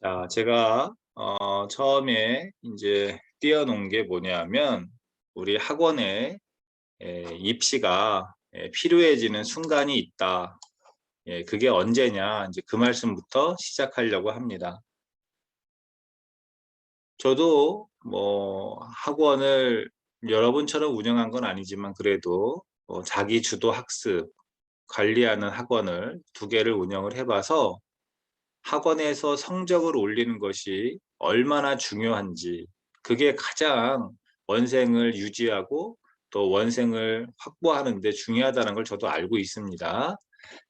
자, 제가 처음에 이제 띄워놓은 게 뭐냐면 우리 학원에 입시가 필요해지는 순간이 있다. 그게 언제냐 이제 그 말씀부터 시작하려고 합니다. 저도 뭐 학원을 여러분처럼 운영한 건 아니지만 그래도 자기 주도 학습 관리하는 학원을 2개를 운영을 해봐서 학원에서 성적을 올리는 것이 얼마나 중요한지, 그게 가장 원생을 유지하고 또 원생을 확보하는 데 중요하다는 걸 저도 알고 있습니다.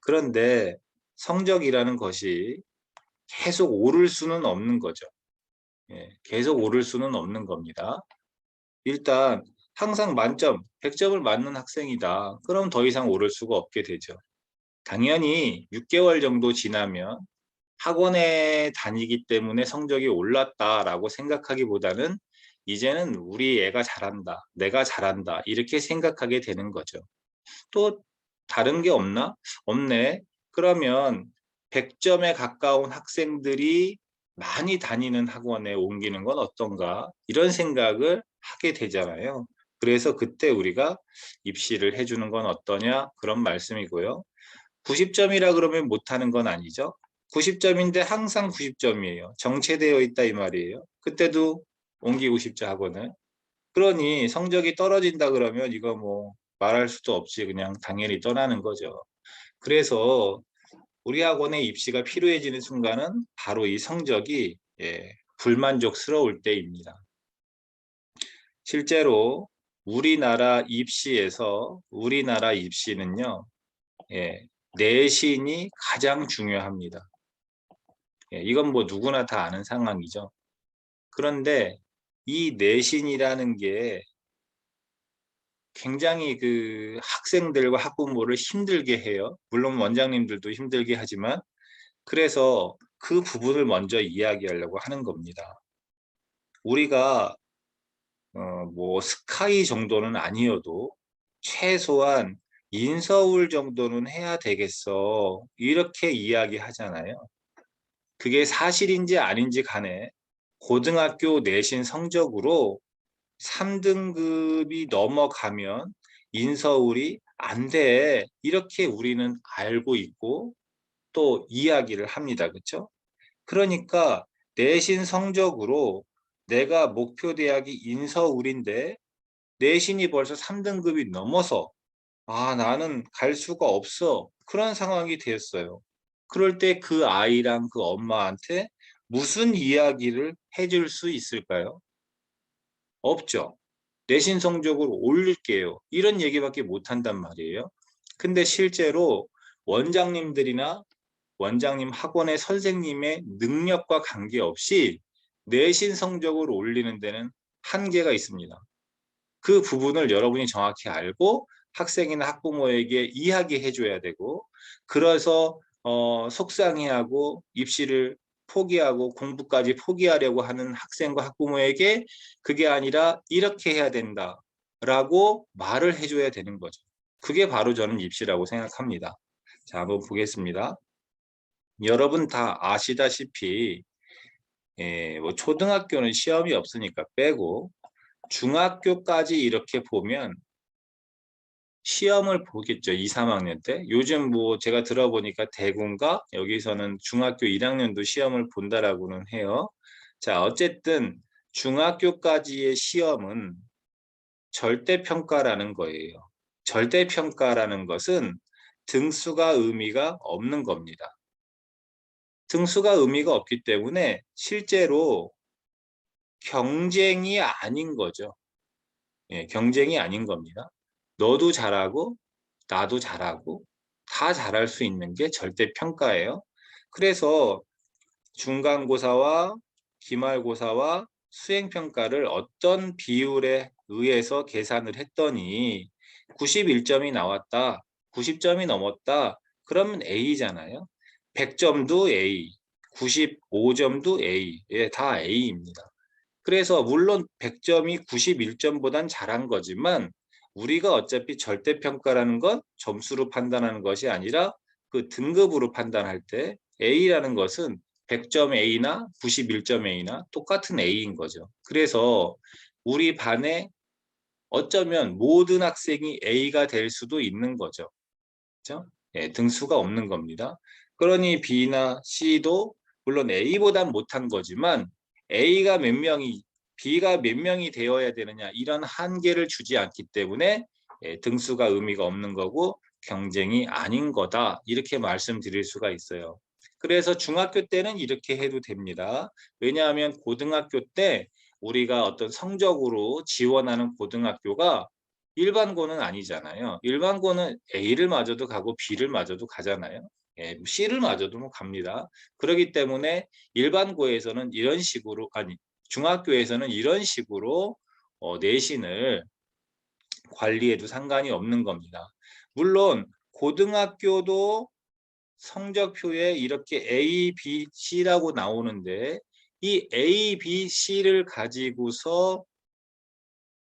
그런데 성적이라는 것이 계속 오를 수는 없는 거죠. 계속 오를 수는 없는 겁니다. 일단 항상 만점, 100점을 맞는 학생이다. 그럼 더 이상 오를 수가 없게 되죠. 당연히 6개월 정도 지나면 학원에 다니기 때문에 성적이 올랐다라고 생각하기보다는 이제는 우리 애가 잘한다, 내가 잘한다 이렇게 생각하게 되는 거죠. 또 다른 게 없나? 없네. 그러면 100점에 가까운 학생들이 많이 다니는 학원에 옮기는 건 어떤가? 이런 생각을 하게 되잖아요. 그래서 그때 우리가 입시를 해주는 건 어떠냐? 그런 말씀이고요. 90점이라 그러면 못하는 건 아니죠. 90점인데 항상 90점이에요. 정체되어 있다 이 말이에요. 그때도 옮기고 싶죠, 학원을. 그러니 성적이 떨어진다 그러면 이거 뭐 말할 수도 없이 그냥 당연히 떠나는 거죠. 그래서 우리 학원의 입시가 필요해지는 순간은 바로 이 성적이 불만족스러울 때입니다. 실제로 우리나라 입시는요, 내신이 가장 중요합니다. 이건 뭐 누구나 다 아는 상황이죠. 그런데 이 내신이라는 게 굉장히 그 학생들과 학부모를 힘들게 해요. 물론 원장님들도 힘들게 하지만, 그래서 그 부분을 먼저 이야기하려고 하는 겁니다. 우리가 뭐 스카이 정도는 아니어도 최소한 인서울 정도는 해야 되겠어, 이렇게 이야기하잖아요. 그게 사실인지 아닌지 간에 고등학교 내신 성적으로 3등급이 넘어가면 인서울이 안 돼, 이렇게 우리는 알고 있고 또 이야기를 합니다. 그렇죠? 그러니까 내신 성적으로 내가 목표 대학이 인서울인데 내신이 벌써 3등급이 넘어서 나는 갈 수가 없어, 그런 상황이 되었어요. 그럴 때 그 아이랑 그 엄마한테 무슨 이야기를 해줄 수 있을까요? 없죠. 내신 성적을 올릴게요, 이런 얘기밖에 못한단 말이에요. 근데 실제로 원장님들이나 원장님 학원의 선생님의 능력과 관계없이 내신 성적을 올리는 데는 한계가 있습니다. 그 부분을 여러분이 정확히 알고 학생이나 학부모에게 이야기해 줘야 되고, 그래서 속상해하고 입시를 포기하고 공부까지 포기하려고 하는 학생과 학부모에게 그게 아니라 이렇게 해야 된다라고 말을 해줘야 되는 거죠. 그게 바로 저는 입시라고 생각합니다. 자, 한번 보겠습니다. 여러분 다 아시다시피 뭐 초등학교는 시험이 없으니까 빼고 중학교까지 이렇게 보면 시험을 보겠죠. 2, 3학년 때. 요즘 뭐 제가 들어보니까 대구인가 여기서는 중학교 1학년도 시험을 본다라고는 해요. 자, 어쨌든 중학교까지의 시험은 절대평가라는 거예요. 절대평가라는 것은 등수가 의미가 없는 겁니다. 등수가 의미가 없기 때문에 실제로 경쟁이 아닌 거죠. 경쟁이 아닌 겁니다. 너도 잘하고 나도 잘하고 다 잘할 수 있는 게 절대평가예요. 그래서 중간고사와 기말고사와 수행평가를 어떤 비율에 의해서 계산을 했더니 91점이 나왔다, 90점이 넘었다, 그러면 A잖아요. 100점도 A, 95점도 A, 다 A입니다. 그래서 물론 100점이 91점보단 잘한 거지만 우리가 어차피 절대평가라는 건 점수로 판단하는 것이 아니라 그 등급으로 판단할 때 A라는 것은 100점 A나 91점 A나 똑같은 A인 거죠. 그래서 우리 반에 어쩌면 모든 학생이 A가 될 수도 있는 거죠. 그렇죠? 예, 등수가 없는 겁니다. 그러니 B나 C도 물론 A보단 못한 거지만 A가 몇 명이 B가 몇 명이 되어야 되느냐 이런 한계를 주지 않기 때문에 예, 등수가 의미가 없는 거고 경쟁이 아닌 거다 이렇게 말씀드릴 수가 있어요. 그래서 중학교 때는 이렇게 해도 됩니다. 왜냐하면 고등학교 때 우리가 어떤 성적으로 지원하는 고등학교가 일반고는 아니잖아요. 일반고는 A를 맞아도 가고 B를 맞아도 가잖아요. 예, C를 맞아도 뭐 갑니다. 그렇기 때문에 일반고에서는 이런 식으로 아니 중학교에서는 이런 식으로 내신을 관리해도 상관이 없는 겁니다. 물론 고등학교도 성적표에 이렇게 A, B, C라고 나오는데 이 A, B, C를 가지고서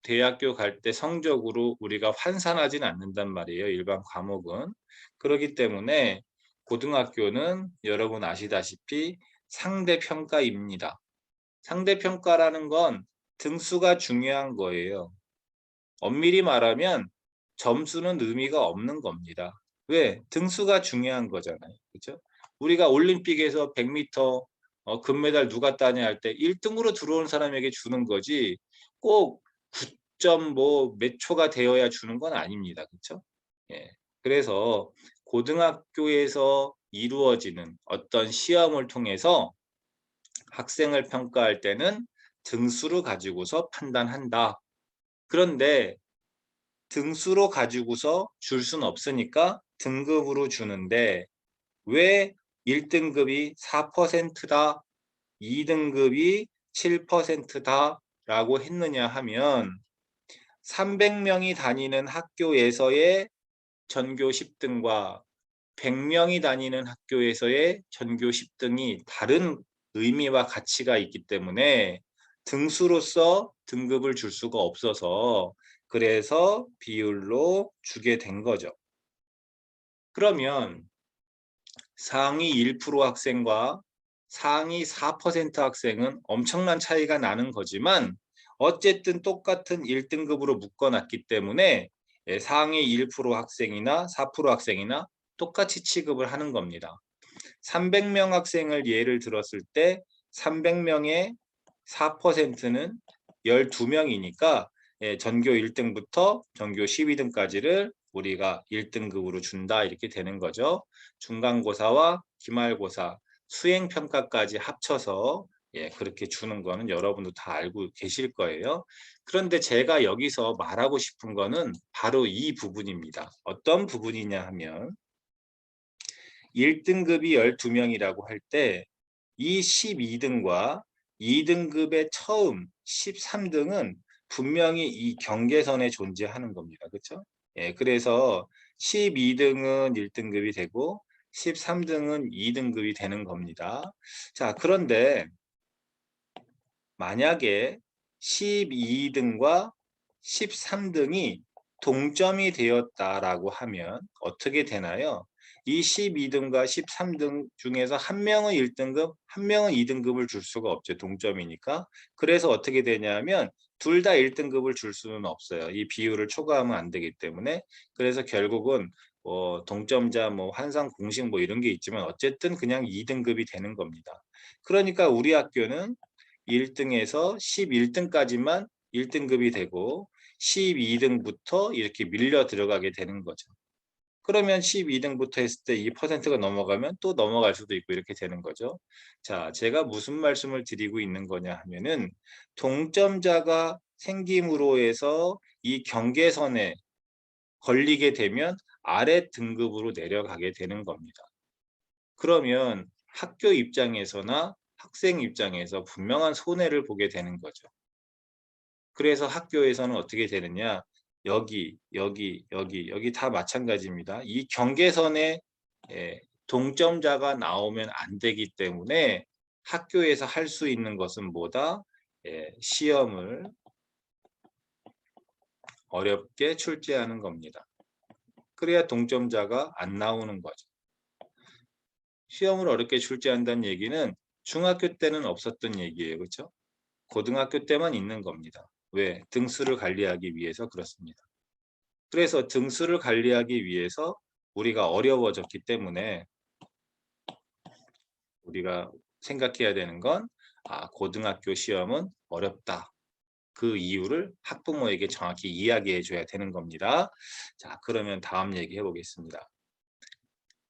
대학교 갈 때 성적으로 우리가 환산하진 않는단 말이에요. 일반 과목은. 그렇기 때문에 고등학교는 여러분 아시다시피 상대평가입니다. 상대평가라는 건 등수가 중요한 거예요. 엄밀히 말하면 점수는 의미가 없는 겁니다. 왜? 등수가 중요한 거잖아요. 그렇죠? 우리가 올림픽에서 100m 금메달 누가 따냐 할 때 1등으로 들어온 사람에게 주는 거지 꼭 9점 뭐 몇 초가 되어야 주는 건 아닙니다. 그렇죠? 예. 그래서 고등학교에서 이루어지는 어떤 시험을 통해서 학생을 평가할 때는 등수를 가지고서 판단한다. 그런데 등수로 가지고서 줄 수는 없으니까 등급으로 주는데 왜 1등급이 4%다, 2등급이 7%다 라고 했느냐 하면 300명이 다니는 학교에서의 전교 10등과 100명이 다니는 학교에서의 전교 10등이 다른 의미와 가치가 있기 때문에 등수로서 등급을 줄 수가 없어서 그래서 비율로 주게 된 거죠. 그러면 상위 1% 학생과 상위 4% 학생은 엄청난 차이가 나는 거지만 어쨌든 똑같은 1등급으로 묶어놨기 때문에 상위 1% 학생이나 4% 학생이나 똑같이 취급을 하는 겁니다. 300명 학생을 예를 들었을 때 300명의 4%는 12명이니까 전교 1등부터 전교 12등까지를 우리가 1등급으로 준다 이렇게 되는 거죠. 중간고사와 기말고사, 수행평가까지 합쳐서 그렇게 주는 거는 여러분도 다 알고 계실 거예요. 그런데 제가 여기서 말하고 싶은 거는 바로 이 부분입니다. 어떤 부분이냐 하면 1등급이 12명이라고 할 때 이 12등과 2등급의 처음 13등은 분명히 이 경계선에 존재하는 겁니다. 그렇죠? 예, 그래서 12등은 1등급이 되고 13등은 2등급이 되는 겁니다. 자, 그런데 만약에 12등과 13등이 동점이 되었다라고 하면 어떻게 되나요? 이 12등과 13등 중에서 한 명은 1등급, 한 명은 2등급을 줄 수가 없죠. 동점이니까. 그래서 어떻게 되냐면 둘 다 1등급을 줄 수는 없어요. 이 비율을 초과하면 안 되기 때문에. 그래서 결국은 동점자 뭐 환상 공식 뭐 이런 게 있지만 어쨌든 그냥 2등급이 되는 겁니다. 그러니까 우리 학교는 1등에서 11등까지만 1등급이 되고 12등부터 이렇게 밀려 들어가게 되는 거죠. 그러면 12등부터 했을 때 이 퍼센트가 넘어가면 또 넘어갈 수도 있고 이렇게 되는 거죠. 자, 제가 무슨 말씀을 드리고 있는 거냐 하면은 동점자가 생김으로 해서 이 경계선에 걸리게 되면 아래 등급으로 내려가게 되는 겁니다. 그러면 학교 입장에서나 학생 입장에서 분명한 손해를 보게 되는 거죠. 그래서 학교에서는 어떻게 되느냐? 여기, 여기, 여기, 여기 다 마찬가지입니다. 이 경계선에 동점자가 나오면 안 되기 때문에 학교에서 할 수 있는 것은 뭐다? 시험을 어렵게 출제하는 겁니다. 그래야 동점자가 안 나오는 거죠. 시험을 어렵게 출제한다는 얘기는 중학교 때는 없었던 얘기예요. 그렇죠? 고등학교 때만 있는 겁니다. 왜? 등수를 관리하기 위해서 그렇습니다. 그래서 등수를 관리하기 위해서 우리가 어려워졌기 때문에 우리가 생각해야 되는 건 고등학교 시험은 어렵다. 그 이유를 학부모에게 정확히 이야기해 줘야 되는 겁니다. 자, 그러면 다음 얘기 해보겠습니다.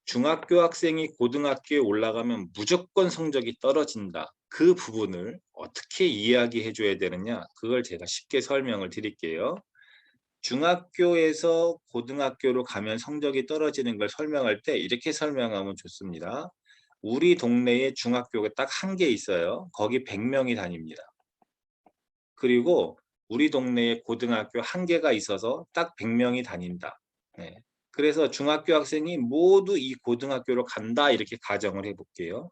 중학교 학생이 고등학교에 올라가면 무조건 성적이 떨어진다. 그 부분을 어떻게 이야기해 줘야 되느냐? 그걸 제가 쉽게 설명을 드릴게요. 중학교에서 고등학교로 가면 성적이 떨어지는 걸 설명할 때 이렇게 설명하면 좋습니다. 우리 동네에 중학교가 딱 한 개 있어요. 거기 100명이 다닙니다. 그리고 우리 동네에 고등학교 한 개가 있어서 딱 100명이 다닌다. 네. 그래서 중학교 학생이 모두 이 고등학교로 간다 이렇게 가정을 해볼게요.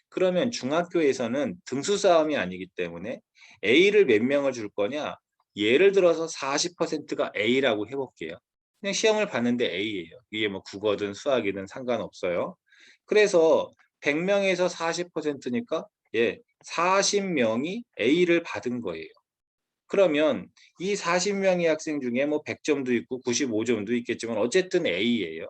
그러면 중학교에서는 등수 싸움이 아니기 때문에 A를 몇 명을 줄 거냐? 예를 들어서 40%가 A라고 해볼게요. 그냥 시험을 봤는데 A예요. 이게 뭐 국어든 수학이든 상관없어요. 그래서 100명에서 40%니까 40명이 A를 받은 거예요. 그러면 이 40명의 학생 중에 뭐 100점도 있고 95점도 있겠지만 어쨌든 A예요.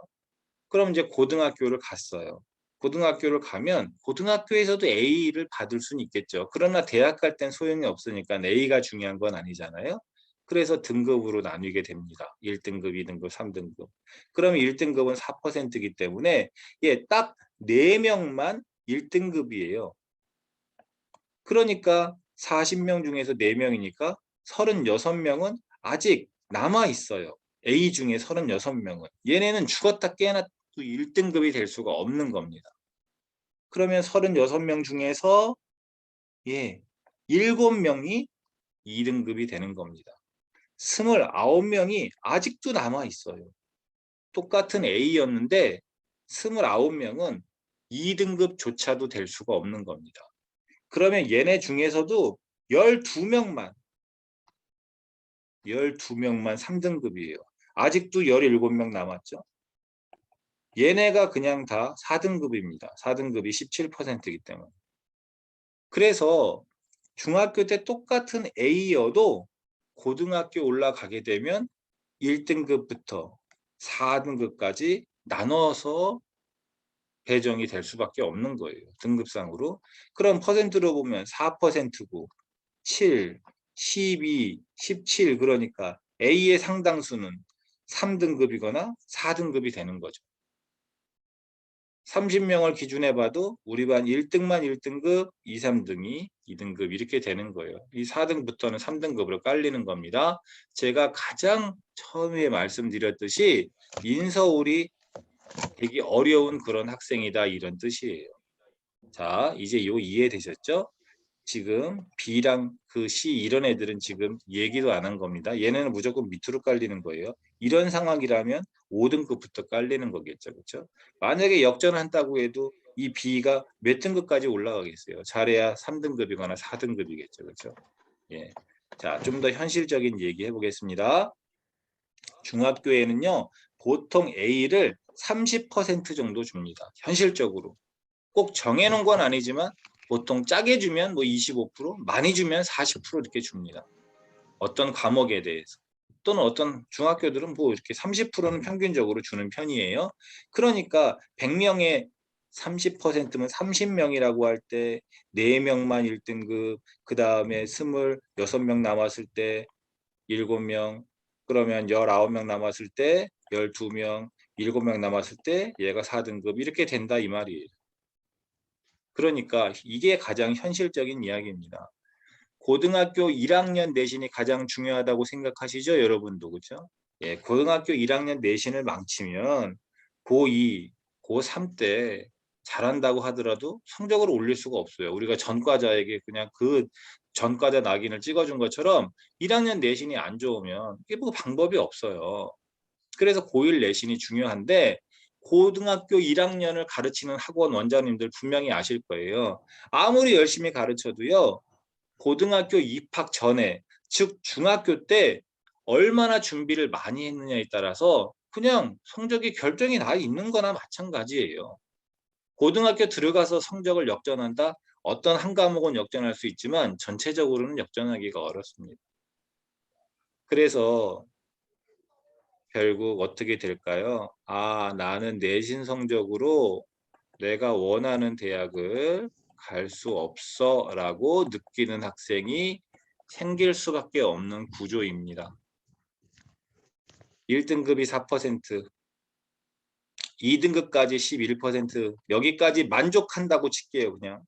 그럼 이제 고등학교를 갔어요. 고등학교를 가면 고등학교에서도 A를 받을 수는 있겠죠. 그러나 대학 갈 땐 소용이 없으니까 A가 중요한 건 아니잖아요. 그래서 등급으로 나뉘게 됩니다. 1등급, 2등급, 3등급. 그러면 1등급은 4%이기 때문에 딱 4명만 1등급이에요. 그러니까 40명 중에서 4명이니까 36명은 아직 남아 있어요. A 중에 36명은. 얘네는 죽었다 깨어났다 1등급이 될 수가 없는 겁니다. 그러면 36명 중에서 7명이 2등급이 되는 겁니다. 29명이 아직도 남아 있어요. 똑같은 A였는데 29명은 2등급조차도 될 수가 없는 겁니다. 그러면 얘네 중에서도 12명만 3등급이에요. 아직도 17명 남았죠. 얘네가 그냥 다 4등급입니다. 4등급이 17%이기 때문에. 그래서 중학교 때 똑같은 A여도 고등학교 올라가게 되면 1등급부터 4등급까지 나눠서 배정이 될 수밖에 없는 거예요. 등급상으로. 그럼 퍼센트로 보면 4%고 7, 12, 17 그러니까 A의 상당수는 3등급이거나 4등급이 되는 거죠. 30명을 기준에 봐도 우리 반 1등만 1등급, 2, 3등이 2등급 이렇게 되는 거예요. 이 4등부터는 3등급으로 깔리는 겁니다. 제가 가장 처음에 말씀드렸듯이 인서울이 되게 어려운 그런 학생이다 이런 뜻이에요. 자, 이제 요 이해되셨죠? 지금 B랑 그 C 이런 애들은 지금 얘기도 안 한 겁니다. 얘네는 무조건 밑으로 깔리는 거예요. 이런 상황이라면 5등급부터 깔리는 거겠죠. 그렇죠? 만약에 역전한다고 해도 이 B가 몇 등급까지 올라가겠어요? 잘해야 3등급이거나 4등급이겠죠. 그렇죠? 예. 자, 좀 더 현실적인 얘기 해보겠습니다. 중학교에는요. 보통 A를 30% 정도 줍니다. 현실적으로. 꼭 정해놓은 건 아니지만 보통 짜게 주면 뭐 25%, 많이 주면 40% 이렇게 줍니다. 어떤 과목에 대해서. 또는 어떤 중학교들은 뭐 이렇게 30%는 평균적으로 주는 편이에요. 그러니까 100명에 30%면 30명이라고 할 때 4명만 1등급, 그 다음에 26명 남았을 때 7명, 그러면 19명 남았을 때 12명, 7명 남았을 때 얘가 4등급 이렇게 된다 이 말이에요. 그러니까 이게 가장 현실적인 이야기입니다. 고등학교 1학년 내신이 가장 중요하다고 생각하시죠? 여러분도 그렇죠? 예, 고등학교 1학년 내신을 망치면 고2, 고3 때 잘한다고 하더라도 성적을 올릴 수가 없어요. 우리가 전과자에게 그냥 그 전과자 낙인을 찍어준 것처럼 1학년 내신이 안 좋으면 이게 뭐 방법이 없어요. 그래서 고1 내신이 중요한데 고등학교 1학년을 가르치는 학원 원장님들 분명히 아실 거예요. 아무리 열심히 가르쳐도요. 고등학교 입학 전에 즉 중학교 때 얼마나 준비를 많이 했느냐에 따라서 그냥 성적이 결정이 나 있는 거나 마찬가지예요. 고등학교 들어가서 성적을 역전한다? 어떤 한 과목은 역전할 수 있지만 전체적으로는 역전하기가 어렵습니다. 그래서 결국 어떻게 될까요? 아, 나는 내신 성적으로 내가 원하는 대학을 갈 수 없어 라고 느끼는 학생이 생길 수밖에 없는 구조입니다. 1등급이 4%, 2등급까지 11%, 여기까지 만족한다고 칠게요, 그냥.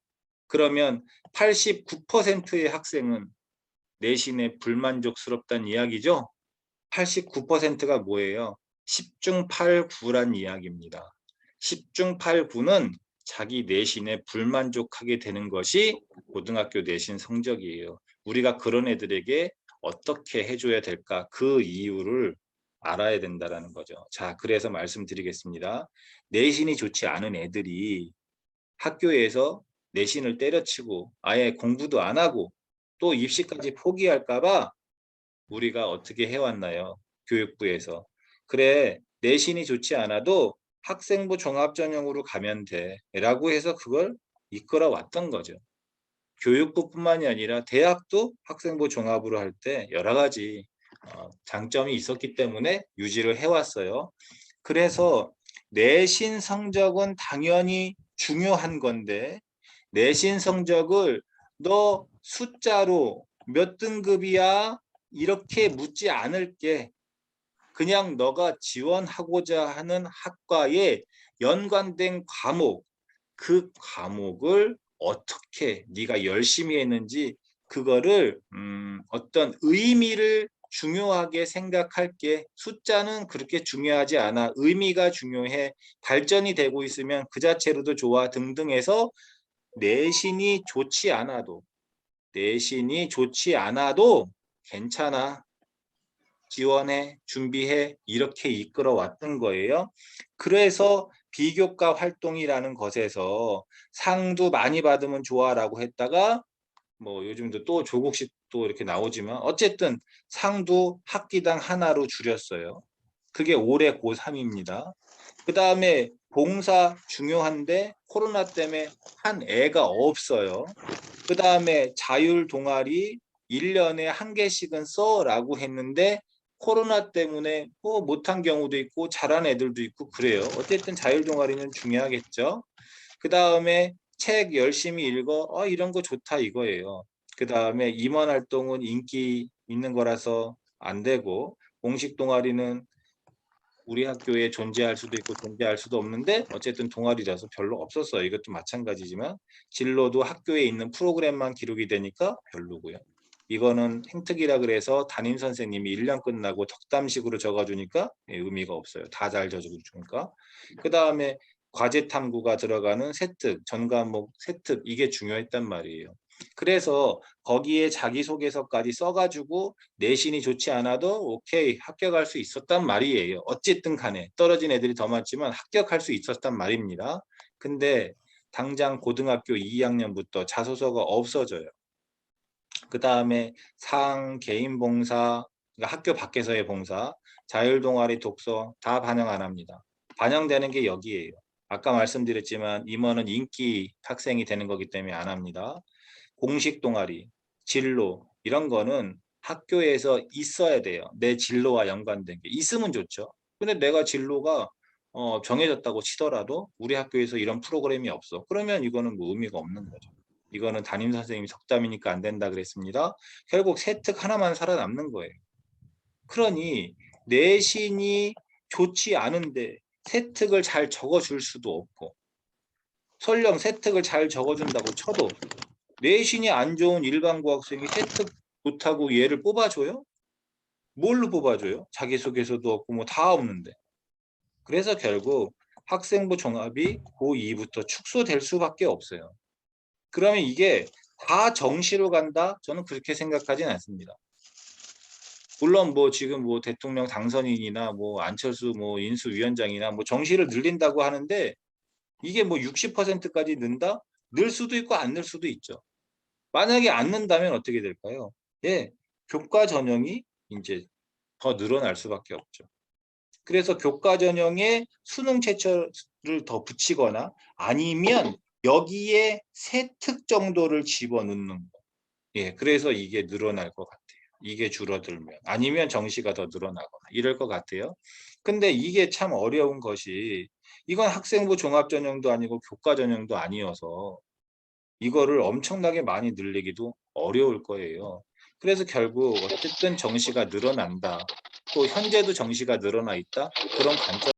그러면 89%의 학생은 내신에 불만족스럽다는 이야기죠. 89%가 뭐예요? 10중 8구란 이야기입니다. 10중 8구는 자기 내신에 불만족하게 되는 것이 고등학교 내신 성적이에요. 우리가 그런 애들에게 어떻게 해줘야 될까? 그 이유를 알아야 된다는 거죠. 자, 그래서 말씀드리겠습니다. 내신이 좋지 않은 애들이 학교에서 내신을 때려치고 아예 공부도 안 하고 또 입시까지 포기할까 봐 우리가 어떻게 해왔나요? 교육부에서. 그래, 내신이 좋지 않아도 학생부 종합전형으로 가면 돼 라고 해서 그걸 이끌어 왔던 거죠. 교육부뿐만이 아니라 대학도 학생부 종합으로 할 때 여러 가지 장점이 있었기 때문에 유지를 해왔어요. 그래서 내신 성적은 당연히 중요한 건데 내신 성적을 너 숫자로 몇 등급이야? 이렇게 묻지 않을게. 그냥 너가 지원하고자 하는 학과에 연관된 과목, 그 과목을 어떻게 네가 열심히 했는지 그거를 어떤 의미를 중요하게 생각할게. 숫자는 그렇게 중요하지 않아. 의미가 중요해. 발전이 되고 있으면 그 자체로도 좋아 등등 해서 내신이 좋지 않아도 괜찮아. 지원해, 준비해 이렇게 이끌어 왔던 거예요. 그래서 비교과 활동이라는 것에서 상도 많이 받으면 좋아라고 했다가 뭐 요즘도 또 조국식 또 이렇게 나오지만 어쨌든 상도 학기당 하나로 줄였어요. 그게 올해 고3입니다. 그 다음에 봉사 중요한데 코로나 때문에 한 애가 없어요. 그 다음에 자율 동아리 1년에 한 개씩은 써라고 했는데 코로나 때문에 뭐 못한 경우도 있고 잘한 애들도 있고 그래요. 어쨌든 자율 동아리는 중요하겠죠. 그 다음에 책 열심히 읽어. 이런 거 좋다 이거예요. 그 다음에 임원 활동은 인기 있는 거라서 안 되고 공식 동아리는 우리 학교에 존재할 수도 있고 존재할 수도 없는데 어쨌든 동아리라서 별로 없었어요. 이것도 마찬가지지만 진로도 학교에 있는 프로그램만 기록이 되니까 별로고요. 이거는 행특이라 그래서 담임 선생님이 1년 끝나고 덕담식으로 적어주니까 의미가 없어요. 다 잘 적어주니까. 그 다음에 과제 탐구가 들어가는 세특, 전 과목 세특 이게 중요했단 말이에요. 그래서 거기에 자기소개서까지 써가지고 내신이 좋지 않아도 오케이 합격할 수 있었단 말이에요. 어쨌든 간에 떨어진 애들이 더 많지만 합격할 수 있었단 말입니다. 근데 당장 고등학교 2학년부터 자소서가 없어져요. 그 다음에 상, 개인 봉사, 그러니까 학교 밖에서의 봉사, 자율동아리 독서 다 반영 안 합니다. 반영되는 게 여기에요. 아까 말씀드렸지만 임원은 인기 학생이 되는 거기 때문에 안 합니다. 공식 동아리, 진로 이런 거는 학교에서 있어야 돼요. 내 진로와 연관된 게 있으면 좋죠. 근데 내가 진로가 정해졌다고 치더라도 우리 학교에서 이런 프로그램이 없어. 그러면 이거는 뭐 의미가 없는 거죠. 이거는 담임 선생님이 덕담이니까 안 된다 그랬습니다. 결국 세특 하나만 살아남는 거예요. 그러니 내신이 좋지 않은데 세특을 잘 적어줄 수도 없고 설령 세특을 잘 적어준다고 쳐도 내신이 안 좋은 일반고 학생이 세특 못하고 얘를 뽑아줘요? 뭘로 뽑아줘요? 자기소개서도 없고 뭐 다 없는데. 그래서 결국 학생부 종합이 고2부터 축소될 수밖에 없어요. 그러면 이게 다 정시로 간다? 저는 그렇게 생각하진 않습니다. 물론 뭐 지금 뭐 대통령 당선인이나 뭐 안철수 뭐 인수위원장이나 뭐 정시를 늘린다고 하는데 이게 뭐 60%까지 는다? 늘 수도 있고 안 늘 수도 있죠. 만약에 안 는다면 어떻게 될까요? 예, 교과 전형이 이제 더 늘어날 수밖에 없죠. 그래서 교과 전형에 수능 최저를 더 붙이거나 아니면 여기에 세 특 정도를 집어넣는 거. 예, 그래서 이게 늘어날 것 같아요. 이게 줄어들면. 아니면 정시가 더 늘어나거나 이럴 것 같아요. 근데 이게 참 어려운 것이 이건 학생부 종합전형도 아니고 교과전형도 아니어서 이거를 엄청나게 많이 늘리기도 어려울 거예요. 그래서 결국 어쨌든 정시가 늘어난다. 또 현재도 정시가 늘어나 있다. 그런 관점